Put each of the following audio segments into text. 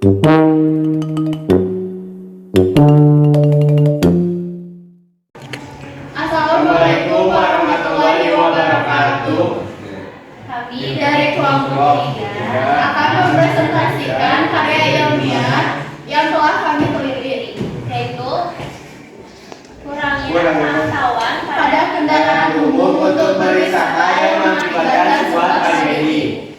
Assalamualaikum warahmatullahi wabarakatuh. Kami dari kelompok 3 akan mempresentasikan karya ilmiah yang telah kami teliti, yaitu kurangnya pengetahuan pada kendaraan umum untuk berwisata yang mengakibatkan sebuah tragedi.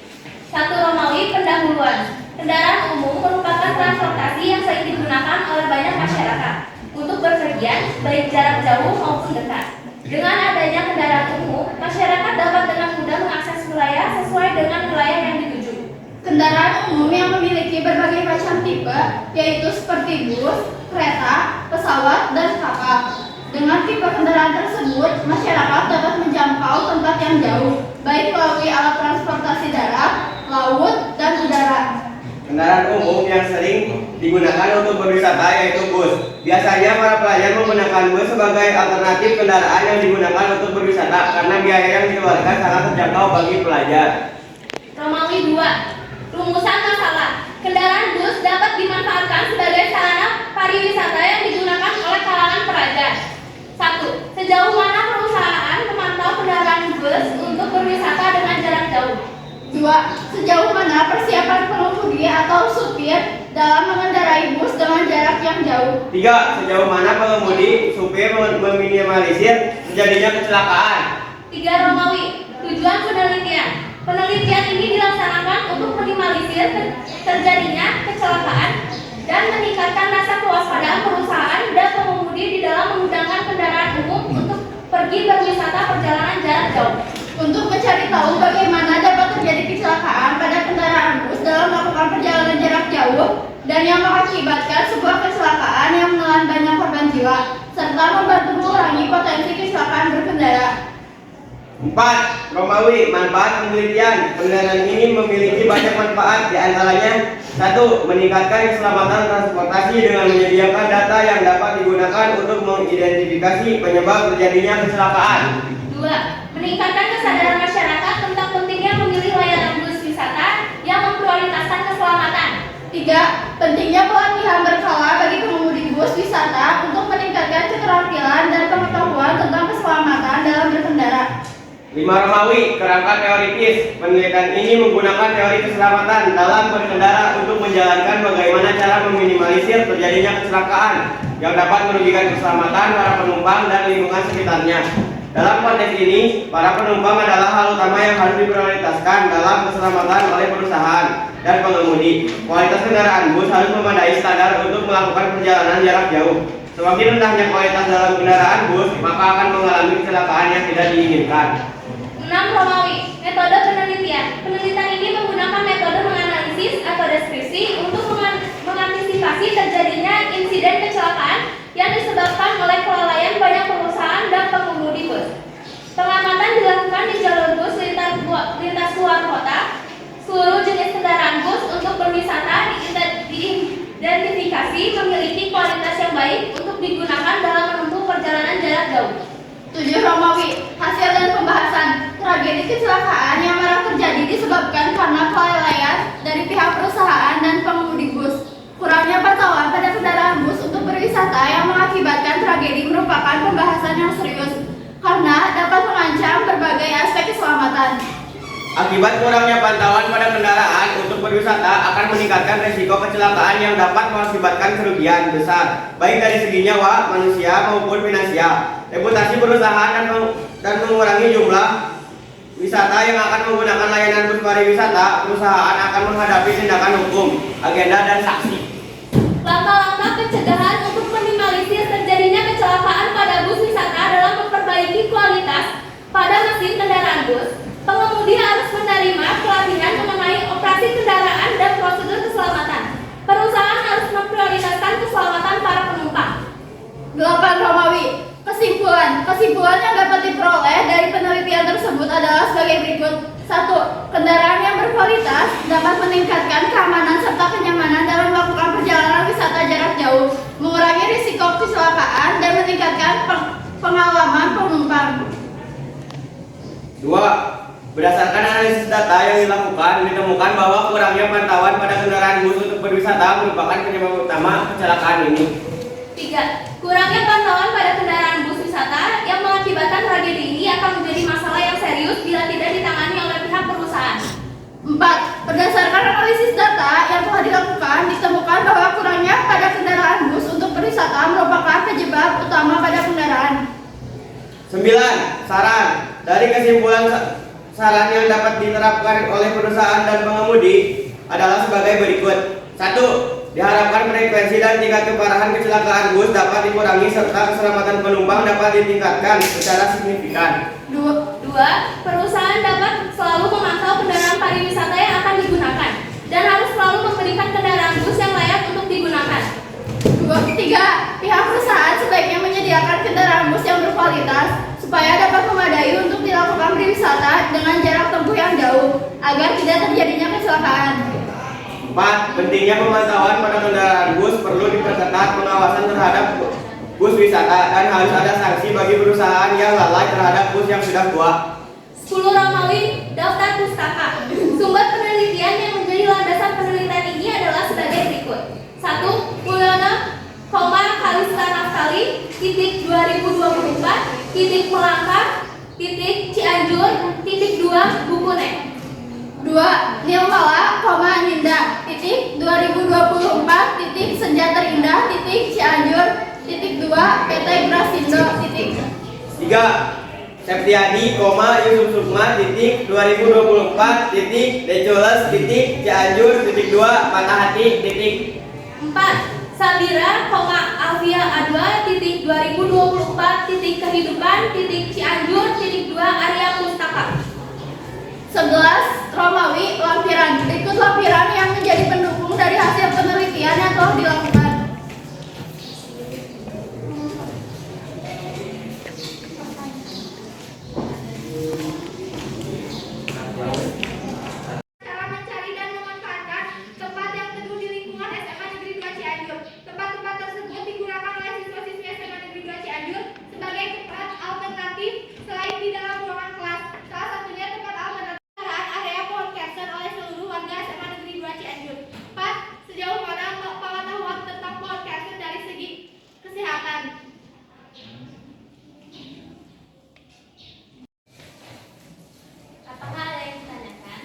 1 Romawi pendahuluan. Kendaraan umum merupakan transportasi yang sering digunakan oleh banyak masyarakat untuk bepergian, baik jarak jauh maupun dekat. Dengan adanya kendaraan umum, masyarakat dapat dengan mudah mengakses wilayah sesuai dengan wilayah yang dituju. Kendaraan umum yang memiliki berbagai macam tipe, yaitu seperti bus, kereta, pesawat, dan kapal. Dengan tipe kendaraan tersebut, masyarakat dapat menjangkau tempat yang jauh, baik melalui alat transportasi darat, laut, dan udara. Kendaraan umum yang sering digunakan untuk berwisata yaitu bus. Biasanya para pelajar menggunakan bus sebagai alternatif kendaraan yang digunakan untuk berwisata karena biaya yang dikeluarkan sangat terjangkau bagi pelajar. Romawi 2. Rumusan masalah. Kendaraan bus dapat dimanfaatkan sebagai sarana pariwisata yang digunakan oleh kalangan pelajar. 1. Sejauh mana perusahaan memantau kendaraan bus untuk berwisata dengan jarak jauh? 2. Sejauh mana persiapan pengemudi atau supir dalam mengendarai bus dengan jarak yang jauh? 3. Sejauh mana pengemudi, supir meminimalisir terjadinya kecelakaan? 3 Romawi. Tujuan penelitian. Penelitian ini dilaksanakan untuk minimalisir terjadinya kecelakaan dan meningkatkan rasa kewaspadaan perusahaan dan pengemudi di dalam menggunakan kendaraan umum untuk pergi berwisata perjalanan jarak jauh. Untuk mencari tahu bagaimana dapat terjadi kecelakaan pada kendaraan bus dalam melakukan perjalanan jarak jauh dan yang mengakibatkan sebuah kecelakaan yang menelan banyak korban jiwa serta membantu mengurangi potensi kecelakaan berkendara. 4. Romawi, manfaat penelitian. Kendaraan ini memiliki banyak manfaat, diantaranya 1. Meningkatkan keselamatan transportasi dengan menyediakan data yang dapat digunakan untuk mengidentifikasi penyebab terjadinya kecelakaan. 2. Meningkatkan kesadaran masyarakat tentang pentingnya memilih layanan bus wisata yang memprioritaskan keselamatan. 3. Pentingnya pelatihan berkala bagi pengemudi bus wisata untuk meningkatkan keterampilan dan pengetahuan tentang keselamatan dalam berkendara. 5. Romawi, kerangka teoritis. Penelitian ini menggunakan teori keselamatan dalam berkendara untuk menjalankan bagaimana cara meminimalisir terjadinya kecelakaan yang dapat merugikan keselamatan para penumpang dan lingkungan sekitarnya. Dalam konteks ini, para penumpang adalah hal utama yang harus diprioritaskan dalam keselamatan oleh perusahaan dan pengemudi. Kualitas kendaraan bus harus memadai standar untuk melakukan perjalanan jarak jauh. Semakin rendahnya kualitas dalam kendaraan bus, maka akan mengalami kecelakaan yang tidak diinginkan. 6 Romawi, metode penelitian. Penelitian ini menggunakan metode menganalisis atau deskripsi untuk mengantisipasi terjadinya insiden kecelakaan yang disebabkan oleh kelalaian banyak perusahaan dan pengemudi bus. Pengamatan dilakukan di jalur bus lintas luar kota. Seluruh jenis kendaraan bus untuk berwisata diidentifikasi memiliki kualitas yang baik untuk digunakan dalam menempuh perjalanan jarak jauh. 7 Romawi, hasil dan pembahasan. Tragedi kecelakaan yang marak terjadi disebabkan karena kelalaian dari pihak perusahaan dan pengemudi bus. Kurangnya pantauan pada kendaraan bus untuk berwisata yang mengakibatkan tragedi merupakan pembahasan yang serius karena dapat mengancam berbagai aspek keselamatan. Akibat kurangnya pantauan pada kendaraan untuk berwisata akan meningkatkan risiko kecelakaan yang dapat mengakibatkan kerugian besar, baik dari segi nyawa manusia maupun finansial, reputasi perusahaan dan mengurangi jumlah wisata yang akan menggunakan layanan bus pariwisata. Perusahaan akan menghadapi tindakan hukum, agenda, dan saksi. Langkah-langkah pencegahan untuk meminimalisir terjadinya kecelakaan pada bus wisata dalam memperbaiki kualitas pada mesin kendaraan bus. Pengemudi harus menerima pelatihan mengenai operasi kendaraan dan prosedur keselamatan. Perusahaan harus memprioritaskan keselamatan para penumpang. 8 Romawi, kesimpulan yang dapat diperoleh dari penelitian tersebut adalah sebagai berikut. 1. Kendaraan yang berkualitas dapat meningkatkan keamanan serta kenyamanan dalam melakukan perjalanan wisata jarak jauh, mengurangi risiko kecelakaan dan meningkatkan pengalaman penumpang. 2. Berdasarkan analisis data yang dilakukan, ditemukan bahwa kurangnya pantauan pada kendaraan bus untuk berwisata merupakan penyebab utama kecelakaan ini. 3. Kurangnya pantauan pada kendaraan bus wisata yang mengakibatkan tragedi ini akan menjadi masalah yang serius bila tidak ditangani oleh pihak perusahaan. 4. Berdasarkan analisis data yang telah dilakukan, ditemukan bahwa kurangnya pada kendaraan bus untuk berwisata merupakan penyebab utama pada kendaraan. 9. Saran. Dari kesimpulan saran yang dapat diterapkan oleh perusahaan dan pengemudi adalah sebagai berikut. 1. Diharapkan frekuensi dan tingkat keparahan kecelakaan bus dapat dikurangi serta keselamatan penumpang dapat ditingkatkan secara signifikan. 2. Perusahaan dapat selalu memantau kendaraan pariwisata yang akan digunakan dan harus selalu memberikan kendaraan bus yang layak untuk digunakan. 3. Pihak perusahaan sebaiknya menyediakan kendaraan bus yang berkualitas supaya dapat memadai untuk dilakukan berwisata dengan jarak tempuh yang jauh agar tidak terjadinya kecelakaan. 4. Pentingnya pemantauan pada kendaraan bus perlu diperketat pengawasan terhadap bus wisata dan harus ada sanksi bagi perusahaan yang lalai terhadap bus yang sudah tua. 10. Romawi, daftar pustaka. Sumber penelitian yang menjadi landasan penelitian ini adalah sebagai berikut. 1. Mulyono, Kalista Naftali, titik 2024, titik Melangkah, titik Cianjur, titik 2, Bukune. 2. Nilmala, Ninda, titik 2024, titik Senja Terindah, titik Cianjur, titik 2, PT Grasindo, titik. 3. Septiadi, Yusuf Sukma, titik 2024, titik Decoles, titik Cianjur, titik 2, Patahhati, titik. 4. Sabira, Alvia Adwa, titik 2024, titik Kehidupan, titik Cianjur, titik 2, Arya Pustaka. 11. Romawi, lampiran. Berikut lampiran yang menjadi pendukung dari hasil penelitian yang telah dilakukan. Cara mencari dan memanfaatkan tempat yang teduh di lingkungan SMA Negeri 2 Cianjur. Tempat-tempat tersebut digunakan oleh siswa-siswi SMA Negeri 2 Cianjur sebagai tempat alternatif selain di dalam ruangan kelas. Salah satunya tempat alternatif area pohon kersen oleh seluruh warga SMA Negeri 2 Cianjur. 4. Sejauh mana pengetahuan tentang pohon kersen dari segi kesehatan? Apakah ada yang ditanyakan?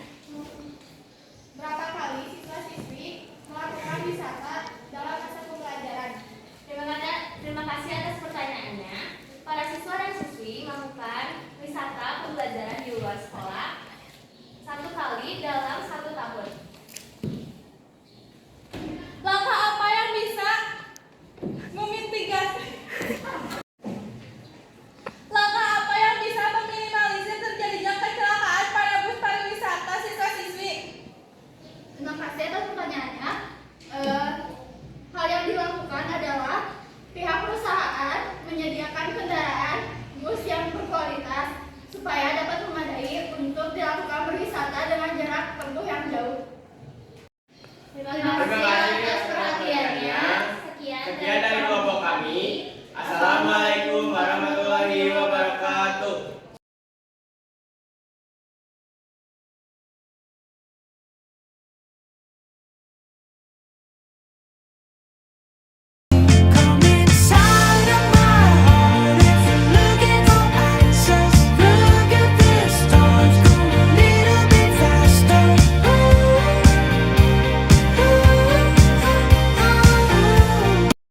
Berapa kali siswa-siswi melakukan wisata dalam masa pembelajaran? Terima kasih atas pertanyaannya. Para siswa dan siswi melakukan wisata pembelajaran di luar sekolah 1 kali dalam 1 tahun. Langkah apa yang bisa memitigasi? Langkah apa yang bisa meminimalisir terjadinya kecelakaan pada bus pariwisata siswa-siswi? Terima kasih atas